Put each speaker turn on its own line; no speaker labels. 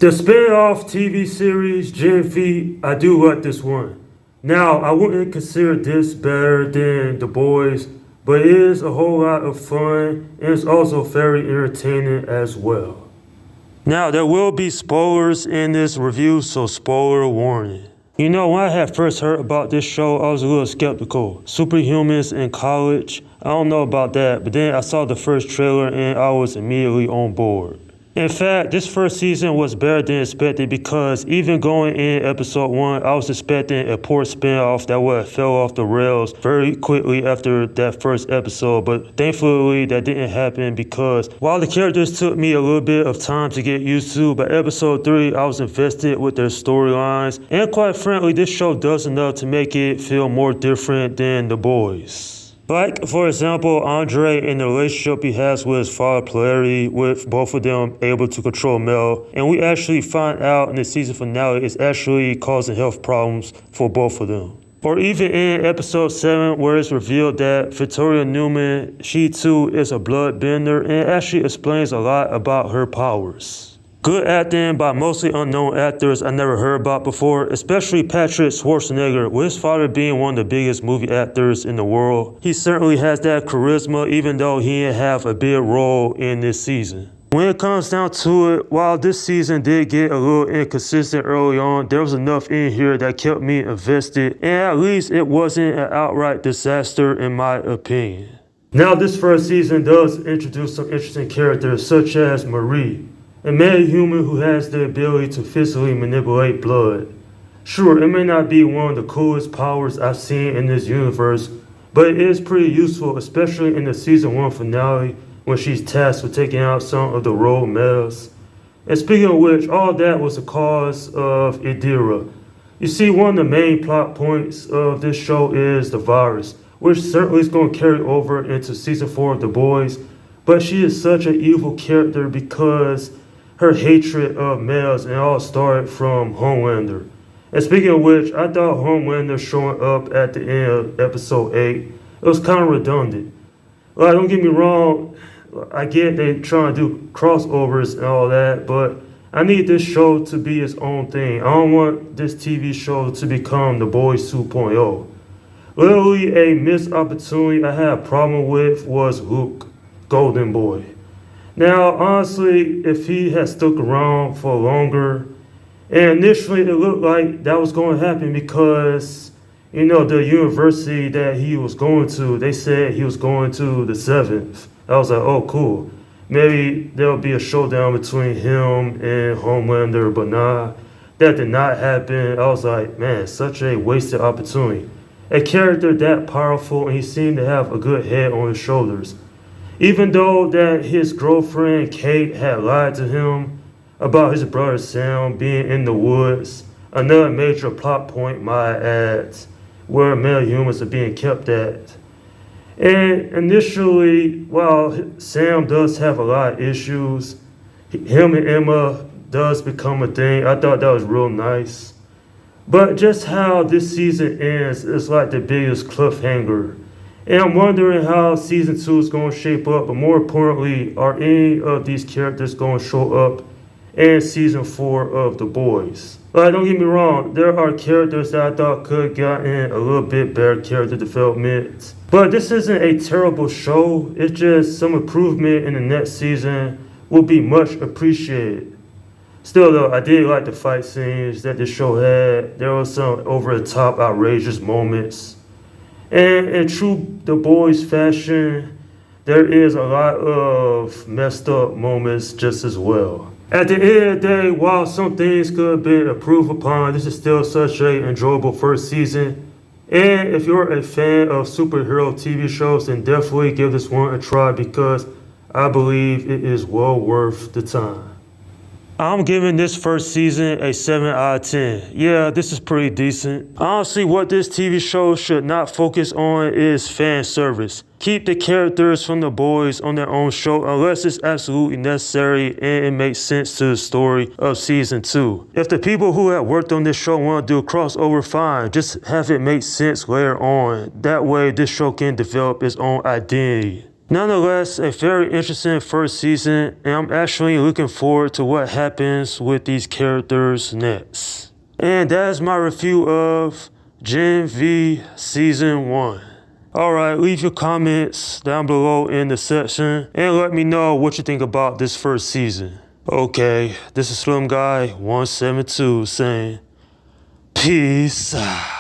The spin-off TV series Gen V, I do like this one. Now, I wouldn't consider this better than The Boys, but it is a whole lot of fun and it's also very entertaining as well. Now, there will be spoilers in this review, so spoiler warning. You know, when I had first heard about this show, I was a little skeptical. Superhumans in college, I don't know about that, but then I saw the first trailer and I was immediately on board. In fact, this first season was better than expected because even going in episode 1, I was expecting a poor spinoff that would have fell off the rails very quickly after that first episode, but thankfully that didn't happen because while the characters took me a little bit of time to get used to, by episode 3 I was invested with their storylines, and quite frankly this show does enough to make it feel more different than The Boys. Like, for example, Andre and the relationship he has with his father Polarity, with both of them able to control Mel, and we actually find out in the season finale it's actually causing health problems for both of them. Or even in episode 7 where it's revealed that Victoria Newman, she too is a bloodbender, and it actually explains a lot about her powers. Good acting by mostly unknown actors I never heard about before, especially Patrick Schwarzenegger, with his father being one of the biggest movie actors in the world. He certainly has that charisma even though he didn't have a big role in this season. When it comes down to it, while this season did get a little inconsistent early on, there was enough in here that kept me invested, and at least it wasn't an outright disaster in my opinion. Now this first season does introduce some interesting characters such as Marie, a male human who has the ability to physically manipulate blood. Sure, it may not be one of the coolest powers I've seen in this universe, but it is pretty useful, especially in the season 1 finale when she's tasked with taking out some of the road males. And speaking of which, all that was the cause of Idira. You see, one of the main plot points of this show is the virus, which certainly is going to carry over into season 4 of The Boys, but she is such an evil character because her hatred of males, and it all started from Homelander. And speaking of which, I thought Homelander showing up at the end of episode 8, it was kind of redundant. Like, don't get me wrong, I get they trying to do crossovers and all that, but I need this show to be its own thing. I don't want this TV show to become The Boys 2.0. Literally a missed opportunity I had a problem with was Luke, Golden Boy. Now, honestly, if he had stuck around for longer, and initially it looked like that was going to happen because, you know, the university that he was going to, they said he was going to the 7th. I was like, oh, cool. Maybe there'll be a showdown between him and Homelander, but nah, that did not happen. I was like, man, such a wasted opportunity. A character that powerful, and he seemed to have a good head on his shoulders. Even though that his girlfriend Kate had lied to him about his brother Sam being in the woods, another major plot point might add, where male humans are being kept at. And initially, while Sam does have a lot of issues, him and Emma does become a thing. I thought that was real nice. But just how this season ends is like the biggest cliffhanger. And I'm wondering how season 2 is going to shape up, but more importantly, are any of these characters going to show up in season 4 of The Boys? Like, don't get me wrong, there are characters that I thought could have gotten a little bit better character development. But this isn't a terrible show, it's just some improvement in the next season will be much appreciated. Still though, I did like the fight scenes that this show had. There were some over-the-top outrageous moments. And in true The Boys fashion, there is a lot of messed up moments just as well. At the end of the day, while some things could have been improved upon, this is still such an enjoyable first season. And if you're a fan of superhero TV shows, then definitely give this one a try because I believe it is well worth the time. I'm giving this first season a 7 out of 10. Yeah, this is pretty decent. Honestly, what this TV show should not focus on is fan service. Keep the characters from The Boys on their own show unless it's absolutely necessary and it makes sense to the story of season 2. If the people who have worked on this show want to do a crossover, fine. Just have it make sense later on. That way this show can develop its own identity. Nonetheless, a very interesting first season, and I'm actually looking forward to what happens with these characters next. And that is my review of Gen V Season 1. Alright, leave your comments down below in the section and let me know what you think about this first season. Okay, this is Slim Guy 172 saying peace out.